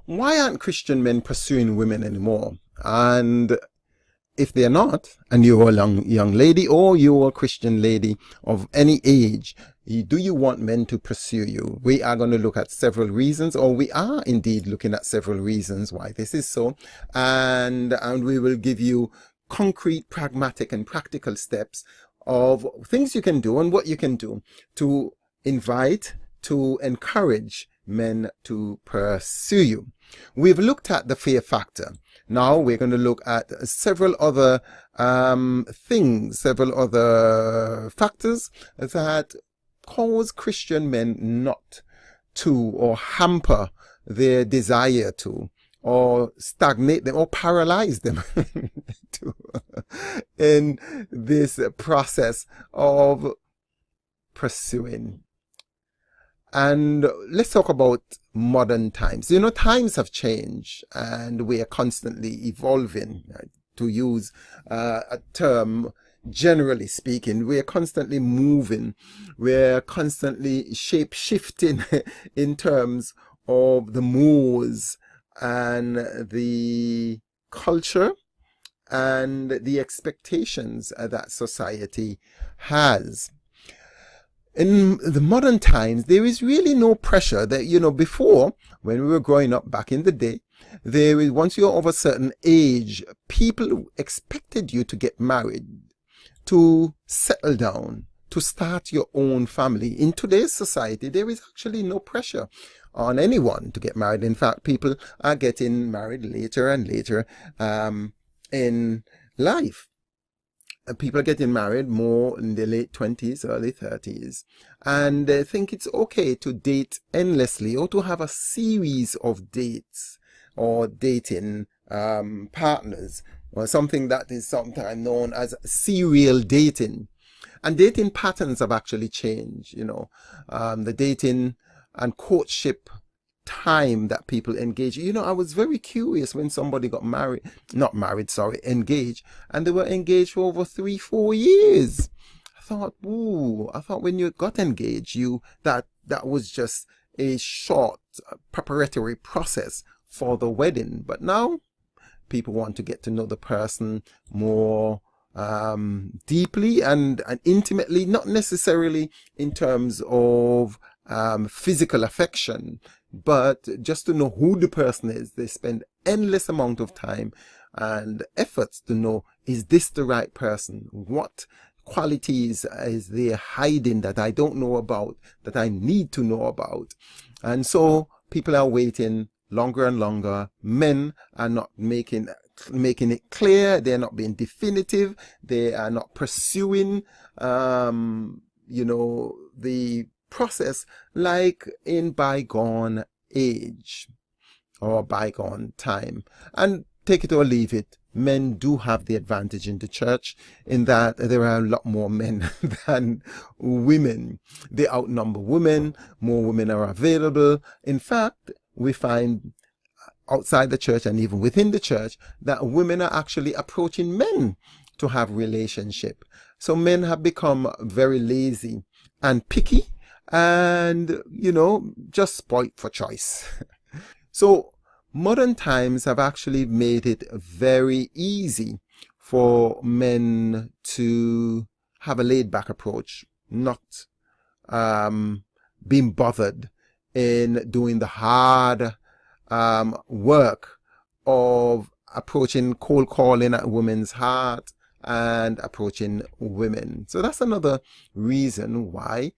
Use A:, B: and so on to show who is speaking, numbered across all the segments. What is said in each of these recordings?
A: why aren't Christian men pursuing women anymore? And if they're not, and you're a young lady or you're a Christian lady of any age, do you want men to pursue you? We are going to look at several reasons, or we are indeed looking at several reasons why this is so. And we will give you concrete, pragmatic and practical steps of things you can do and what you can do to invite, to encourage men to pursue you. We've looked at the fear factor. Now we're going to look at several other things, several other factors that cause Christian men not to, or hamper their desire to, or stagnate them, or paralyze them to, in this process of pursuing. And let's talk about modern times. You know, times have changed and we are constantly evolving, right? To use a term, generally speaking, we are constantly moving. We're constantly shape-shifting in terms of the modes and the culture and the expectations that society has. In the modern times, there is really no pressure that, you know, before, when we were growing up back in the day, once you're of a certain age, people expected you to get married, to settle down, to start your own family. In today's society, there is actually no pressure on anyone to get married. In fact, people are getting married later and later in life. People are getting married more in their late 20s, early 30s, and they think it's okay to date endlessly or to have a series of dates or dating partners, or something that is sometimes known as serial dating. And dating patterns have actually changed, you know. The dating and courtship time that people engage. You know, I was very curious when somebody got engaged, and they were engaged for over 3-4 years. I thought when you got engaged, that was just a short preparatory process for the wedding. But now people want to get to know the person more deeply and intimately, not necessarily in terms of physical affection, but just to know who the person is. They spend endless amount of time and efforts to know, is this the right person? What qualities is there hiding that I don't know about, that I need to know about? And so people are waiting longer and longer. Men are not making it clear. They're not being definitive. They are not pursuing, the process like in bygone age or bygone time. And take it or leave it, men do have the advantage in the church in that there are a lot more men than women. They outnumber women. More women are available. In fact, we find outside the church and even within the church that women are actually approaching men to have relationship. So men have become very lazy and picky and, just spoilt for choice. So modern times have actually made it very easy for men to have a laid-back approach, not being bothered in doing the hard work of approaching, cold calling at women's heart and approaching women. So that's another reason why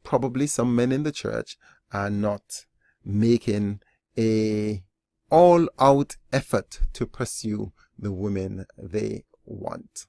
A: probably some men in the church are not making a all-out effort to pursue the women they want.